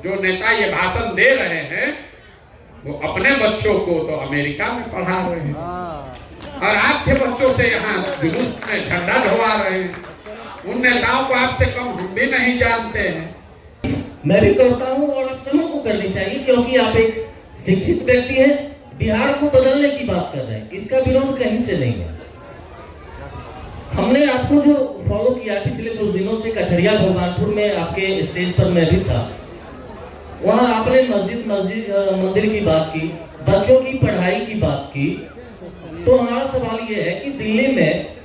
जो नेता ये भाषण दे रहे हैं वो अपने बच्चों को तो अमेरिका में पढ़ा रहे हैं और आपके बच्चों से यहाँ जुलूस में झंडा ढोवा रहे हैं। उन नेताओं को आपसे कम हम भी नहीं जानते हैं। मैं भी कहता हूँ और आप सबों को करनी चाहिए, क्योंकि आप एक शिक्षित व्यक्ति हैं, बिहार को बदलने की बात कर रहे हैं, इसका विरोध कहीं से नहीं है। हमने आपको जो फॉलो किया पिछले कुछ दिनों से, कठरिया भगवानपुर में आपके स्टेज पर मैं भी था, वहाँ आपने मंदिर की बात की, बच्चों की पढ़ाई की बात की। तो हमारा सवाल ये है कि दिल्ली में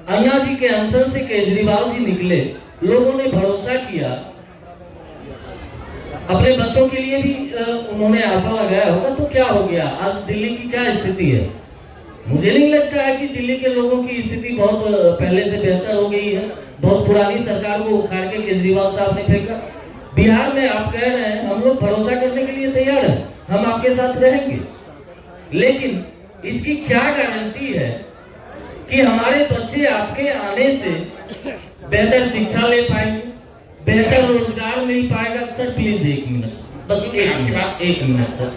अन्ना जी के अनशन से केजरीवाल जी निकले, लोगों ने भरोसा किया, अपने बच्चों के लिए भी उन्होंने आशा लगाया होगा, तो क्या हो गया? आज दिल्ली की क्या स्थिति है? मुझे नहीं लगता है कि दिल्ली के लोगों की स्थिति बहुत पहले से बेहतर हो गई है। बहुत पुरानी सरकार को उखाड़ के केजरीवाल साहब ने फेंका। बिहार में आप कह रहे हैं हम लोग भरोसा करने के लिए तैयार हैं, हम आपके साथ रहेंगे, लेकिन इसकी क्या गारंटी है कि हमारे बच्चे आपके आने से बेहतर शिक्षा ले पाएंगे, बेहतर रोजगार मिल पाएगा? सर प्लीज एक मिनट, बस एक मिनट सर।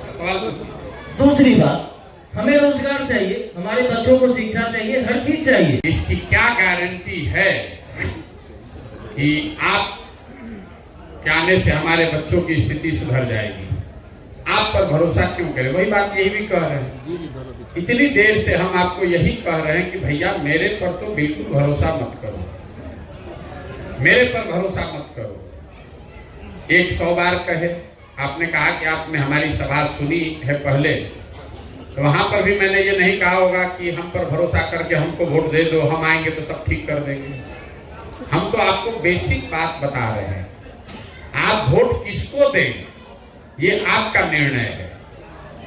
दूसरी बात, हमें रोजगार चाहिए, हमारे बच्चों को शिक्षा चाहिए, हर चीज चाहिए। इसकी क्या गारंटी है कि आप के आने से हमारे बच्चों की स्थिति सुधर जाएगी? आप पर भरोसा क्यों करें? वही बात यही भी कह रहे हैं। इतनी देर से हम आपको यही कह रहे हैं कि भैया मेरे पर तो बिल्कुल भरोसा मत करो, मेरे पर भरोसा मत करो। 100 बार कहे, आपने कहा कि आपने हमारी सभा सुनी है पहले, तो वहां पर भी मैंने ये नहीं कहा होगा कि हम पर भरोसा करके हमको वोट दे दो, हम आएंगे तो सब ठीक कर देंगे। हम तो आपको बेसिक बात बता रहे हैं, आप वोट किसको दें ये आपका निर्णय है,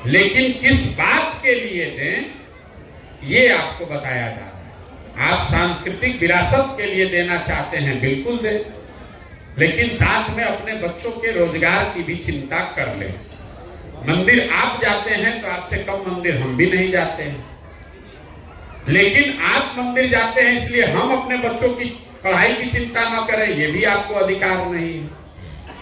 लेकिन किस बात के लिए दें ये आपको बताया जा रहा है। आप सांस्कृतिक विरासत के लिए देना चाहते हैं, बिल्कुल दें, लेकिन साथ में अपने बच्चों के रोजगार की भी चिंता कर लें। मंदिर आप जाते हैं तो आपसे कम मंदिर हम भी नहीं जाते हैं, लेकिन आप मंदिर जाते हैं इसलिए हम अपने बच्चों की पढ़ाई की चिंता न करें, ये भी आपको अधिकार नहीं है।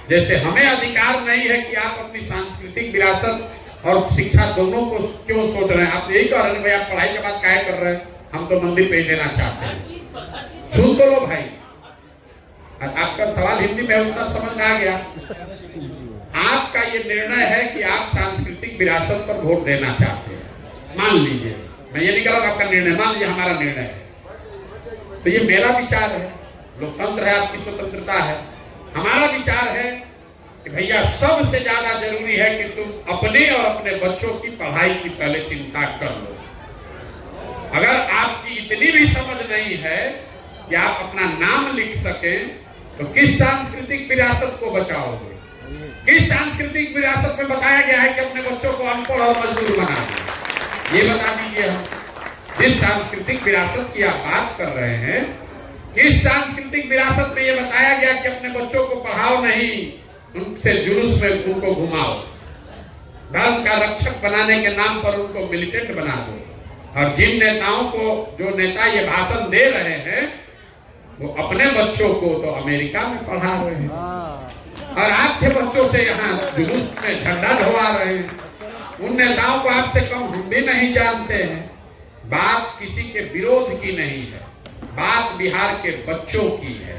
जैसे हमें अधिकार नहीं है कि आप अपनी सांस्कृतिक विरासत और शिक्षा दोनों को क्यों सोच रहे हैं। आप यही कह रहे हैं भाई आप पढ़ाई के बाद काहे कर रहे हैं, हम तो मंदिर पे देना चाहते हैं। सुन तो लो भाई, आपका सवाल हिंदी में उतना समझ आ गया। आपका ये निर्णय है कि आप सांस्कृतिक विरासत पर वोट देना चाहते हैं, मान लीजिए, मैं ये नहीं कह रहा आपका निर्णय, मान लीजिए हमारा निर्णय है, तो ये मेरा विचार है, लोकतंत्र है, आपकी स्वतंत्रता है। हमारा विचार है कि भैया सबसे ज्यादा जरूरी है कि तुम अपने और अपने बच्चों की पढ़ाई की पहले चिंता कर लो। अगर आपकी इतनी भी समझ नहीं है कि आप अपना नाम लिख सकें, तो किस सांस्कृतिक विरासत को बचाओगे? किस सांस्कृतिक विरासत में बताया गया है कि अपने बच्चों को अनपढ़ और मजदूर बना दे? ये बता दीजिए। हम जिस सांस्कृतिक विरासत की आप बात कर रहे हैं, इस सांस्कृतिक विरासत में ये बताया गया कि अपने बच्चों को पढ़ाओ नहीं, उनसे जुलूस में उनको घुमाओ, धर्म का रक्षक बनाने के नाम पर उनको मिलिटेंट बना दो। और जिन नेताओं को, जो नेता ये भाषण दे रहे हैं, वो अपने बच्चों को तो अमेरिका में पढ़ा रहे हैं और आपके बच्चों से यहाँ जुलूस में झंडा ढोवा रहे हैं। उन नेताओं को आपसे कम हम भी नहीं जानते हैं। बात किसी के विरोध की नहीं है, बात बिहार के बच्चों की है।